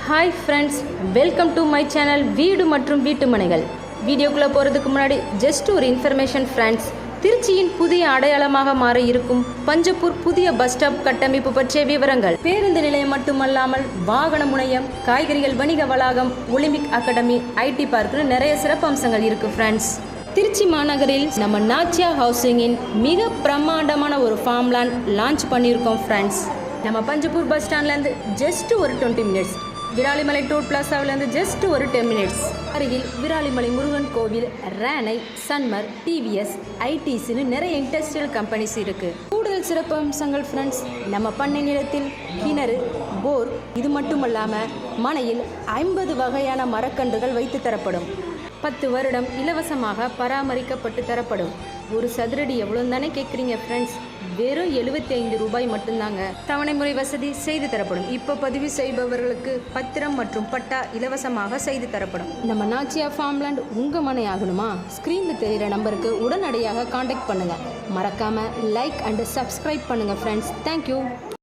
Hi friends, welcome to my channel வீடு மற்றும் வீட்டு மனைகள். வீடியோக்குள்ளே போகிறதுக்கு முன்னாடி ஜஸ்ட் ஒரு இன்ஃபர்மேஷன் ஃப்ரெண்ட்ஸ். திருச்சியின் புதிய அடையாளமாக மாற இருக்கும் பஞ்சப்பூர் புதிய பஸ் ஸ்டாப் கட்டமைப்பு பற்றிய விவரங்கள். பேருந்து நிலையம் மட்டுமல்லாமல் வாகன முனையம், காய்கறிகள் வணிக வளாகம், ஒலிம்பிக் அகாடமி, ஐடி பார்க்னு நிறைய சிறப்பு அம்சங்கள் இருக்குது ஃப்ரெண்ட்ஸ். திருச்சி மாநகரில் நம்ம நாச்சியா ஹவுசிங்கின் மிக பிரம்மாண்டமான ஒரு ஃபார்ம் லேண்ட் லான்ச் பண்ணியிருக்கோம் ஃப்ரெண்ட்ஸ். நம்ம பஞ்சப்பூர் பஸ் ஸ்டாண்ட்லேருந்து ஜஸ்ட் ஒரு 20 மினிட்ஸ், விராலிமலை டோல் பிளாசாவிலேருந்து ஜஸ்ட் ஒரு 10 மினிட்ஸ் அருகில் விராலிமலை முருகன் கோவில், ரேனை, சன்மர், டிவிஎஸ், ஐடிசின்னு நிறைய இண்டஸ்ட்ரியல் கம்பெனிஸ் இருக்குது. கூடுதல் சிறப்பு அம்சங்கள் ஃப்ரெண்ட்ஸ், நம்ம பண்ணை நிலத்தில் கிணறு, போர், இது மட்டுமல்லாமல் மனையில் 50 வகையான மரக்கன்றுகள் வைத்து தரப்படும். 10 வருடம் இலவசமாக பராமரிக்கப்பட்டு தரப்படும். ஒரு சதுரடி எவ்வளோன்னு தானே கேட்குறீங்க ஃப்ரெண்ட்ஸ்? வெறும் 75 ரூபாய் மட்டும்தாங்க. தவணை முறை வசதி செய்து தரப்படும். இப்போ பதிவு செய்பவர்களுக்கு பத்திரம் மற்றும் பட்டா இலவசமாக செய்து தரப்படும். நம்ம நாச்சியா ஃபார்ம்லேண்ட் உங்கள் மனை ஆகணுமா? ஸ்க்ரீனில் தெரிகிற நம்பருக்கு உடனடியாக காண்டாக்ட் பண்ணுங்கள். மறக்காமல் லைக் அண்ட் சப்ஸ்கிரைப் பண்ணுங்கள் ஃப்ரெண்ட்ஸ். தேங்க்யூ.